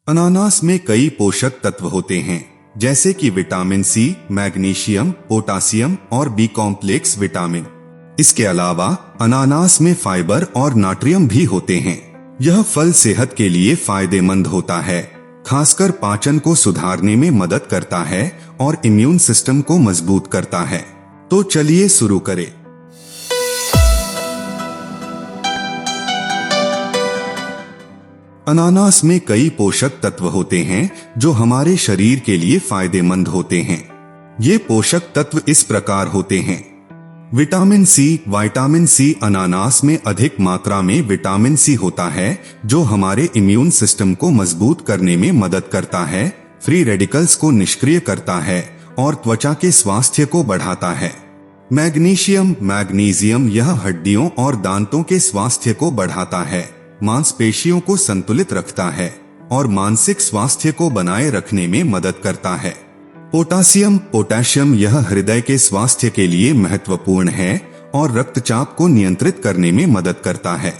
अनानास में कई पोषक तत्व होते हैं, जैसे कि विटामिन सी, मैग्नीशियम, पोटासियम और बी कॉम्प्लेक्स विटामिन। इसके अलावा अनानास में फाइबर और नाट्रियम भी होते हैं। यह फल सेहत के लिए फायदेमंद होता है, खासकर पाचन को सुधारने में मदद करता है और इम्यून सिस्टम को मजबूत करता है। तो चलिए शुरू करें। अनानास में कई पोषक तत्व होते हैं जो हमारे शरीर के लिए फायदेमंद होते हैं। ये पोषक तत्व इस प्रकार होते हैं। विटामिन सी अनानास में अधिक मात्रा में विटामिन सी होता है जो हमारे इम्यून सिस्टम को मजबूत करने में मदद करता है, फ्री रेडिकल्स को निष्क्रिय करता है और त्वचा के स्वास्थ्य को बढ़ाता है। मैग्नीशियम यह हड्डियों और दांतों के स्वास्थ्य को बढ़ाता है, मांसपेशियों को संतुलित रखता है और मानसिक स्वास्थ्य को बनाए रखने में मदद करता है। पोटासियम यह हृदय के स्वास्थ्य के लिए महत्वपूर्ण है और रक्तचाप को नियंत्रित करने में मदद करता है।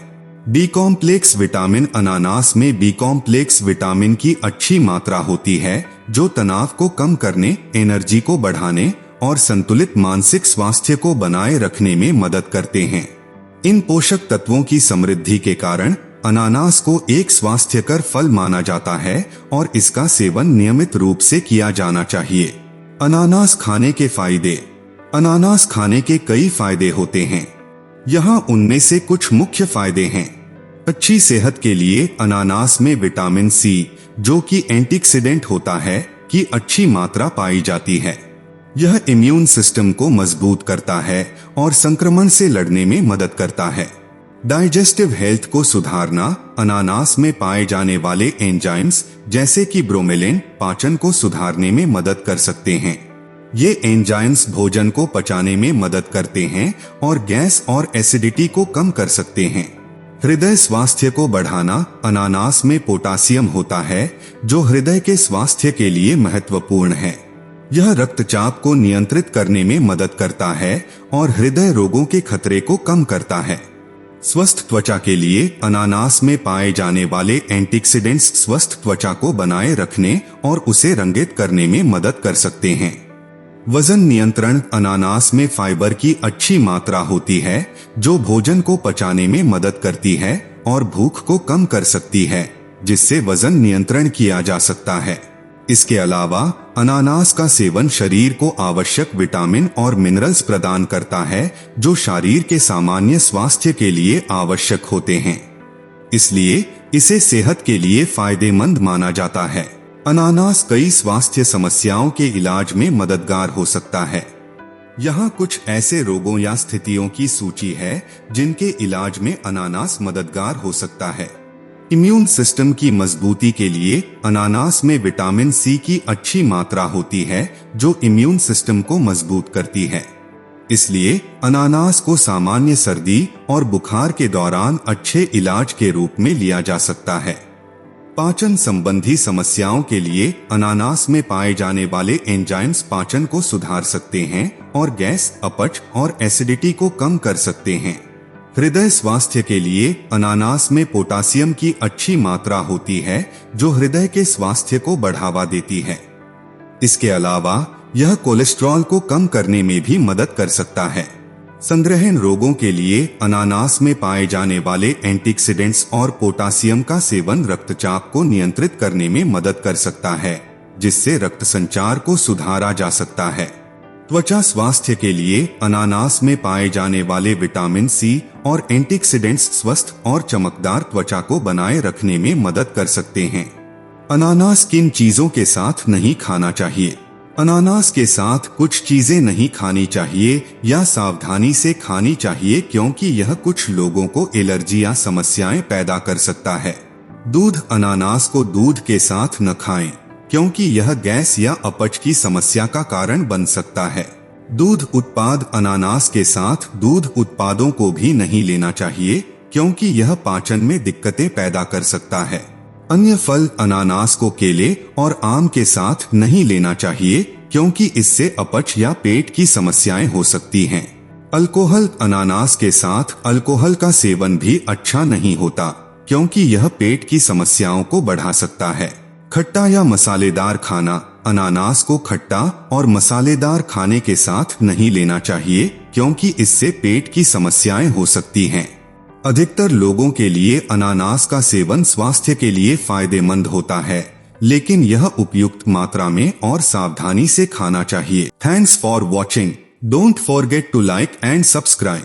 बी कॉम्प्लेक्स विटामिन अनानास में बी कॉम्प्लेक्स विटामिन की अच्छी मात्रा होती है जो तनाव को कम करने, एनर्जी को बढ़ाने और संतुलित मानसिक स्वास्थ्य को बनाए रखने में मदद करते हैं। इन पोषक तत्वों की समृद्धि के कारण अनानास को एक स्वास्थ्यकर फल माना जाता है और इसका सेवन नियमित रूप से किया जाना चाहिए। अनानास खाने के फायदे। अनानास खाने के कई फायदे होते हैं। यहाँ उनमें से कुछ मुख्य फायदे हैं। अच्छी सेहत के लिए अनानास में विटामिन सी, जो कि एंटीऑक्सीडेंट होता है, की अच्छी मात्रा पाई जाती है। यह इम्यून सिस्टम को मजबूत करता है और संक्रमण से लड़ने में मदद करता है। डाइजेस्टिव हेल्थ को सुधारना। अनानास में पाए जाने वाले एंजाइम्स जैसे कि ब्रोमेलिन पाचन को सुधारने में मदद कर सकते हैं। ये एंजाइम्स भोजन को पचाने में मदद करते हैं और गैस और एसिडिटी को कम कर सकते हैं। हृदय स्वास्थ्य को बढ़ाना। अनानास में पोटासियम होता है जो हृदय के स्वास्थ्य के लिए महत्वपूर्ण है। यह रक्तचाप को नियंत्रित करने में मदद करता है और हृदय रोगों के खतरे को कम करता है। स्वस्थ त्वचा के लिए अनानास में पाए जाने वाले एंटीऑक्सीडेंट्स स्वस्थ त्वचा को बनाए रखने और उसे रंगित करने में मदद कर सकते हैं। वजन नियंत्रण। अनानास में फाइबर की अच्छी मात्रा होती है जो भोजन को पचाने में मदद करती है और भूख को कम कर सकती है, जिससे वजन नियंत्रण किया जा सकता है। इसके अलावा अनानास का सेवन शरीर को आवश्यक विटामिन और मिनरल्स प्रदान करता है जो शरीर के सामान्य स्वास्थ्य के लिए आवश्यक होते हैं। इसलिए इसे सेहत के लिए फायदेमंद माना जाता है। अनानास कई स्वास्थ्य समस्याओं के इलाज में मददगार हो सकता है। यहाँ कुछ ऐसे रोगों या स्थितियों की सूची है जिनके इलाज में अनानास मददगार हो सकता है। इम्यून सिस्टम की मजबूती के लिए अनानास में विटामिन सी की अच्छी मात्रा होती है जो इम्यून सिस्टम को मजबूत करती है। इसलिए अनानास को सामान्य सर्दी और बुखार के दौरान अच्छे इलाज के रूप में लिया जा सकता है। पाचन संबंधी समस्याओं के लिए अनानास में पाए जाने वाले एंजाइम्स पाचन को सुधार सकते हैं और गैस, अपच और एसिडिटी को कम कर सकते हैं। हृदय स्वास्थ्य के लिए अनानास में पोटासियम की अच्छी मात्रा होती है जो हृदय के स्वास्थ्य को बढ़ावा देती है। इसके अलावा यह कोलेस्ट्रॉल को कम करने में भी मदद कर सकता है। संग्रहण रोगों के लिए अनानास में पाए जाने वाले एंटीऑक्सीडेंट्स और पोटासियम का सेवन रक्तचाप को नियंत्रित करने में मदद कर सकता है, जिससे रक्त संचार को सुधारा जा सकता है। त्वचा स्वास्थ्य के लिए अनानास में पाए जाने वाले विटामिन सी और एंटीऑक्सीडेंट्स स्वस्थ और चमकदार त्वचा को बनाए रखने में मदद कर सकते हैं। अनानास किन चीजों के साथ नहीं खाना चाहिए? अनानास के साथ कुछ चीजें नहीं खानी चाहिए या सावधानी से खानी चाहिए क्योंकि यह कुछ लोगों को एलर्जी या समस्याएं पैदा कर सकता है। दूध। अनानास को दूध के साथ न खाएं क्योंकि यह गैस या अपच की समस्या का कारण बन सकता है। दूध उत्पाद। अनानास के साथ दूध उत्पादों को भी नहीं लेना चाहिए क्योंकि यह पाचन में दिक्कतें पैदा कर सकता है। अन्य फल। अनानास को केले और आम के साथ नहीं लेना चाहिए क्योंकि इससे अपच या पेट की समस्याएं हो सकती हैं। अल्कोहल। अनानास के साथ अल्कोहल का सेवन भी अच्छा नहीं होता क्योंकि यह पेट की समस्याओं को बढ़ा सकता है। खट्टा या मसालेदार खाना। अनानास को खट्टा और मसालेदार खाने के साथ नहीं लेना चाहिए क्योंकि इससे पेट की समस्याएं हो सकती हैं। अधिकतर लोगों के लिए अनानास का सेवन स्वास्थ्य के लिए फायदेमंद होता है, लेकिन यह उपयुक्त मात्रा में और सावधानी से खाना चाहिए। Thanks for watching. Don't forget to like and subscribe.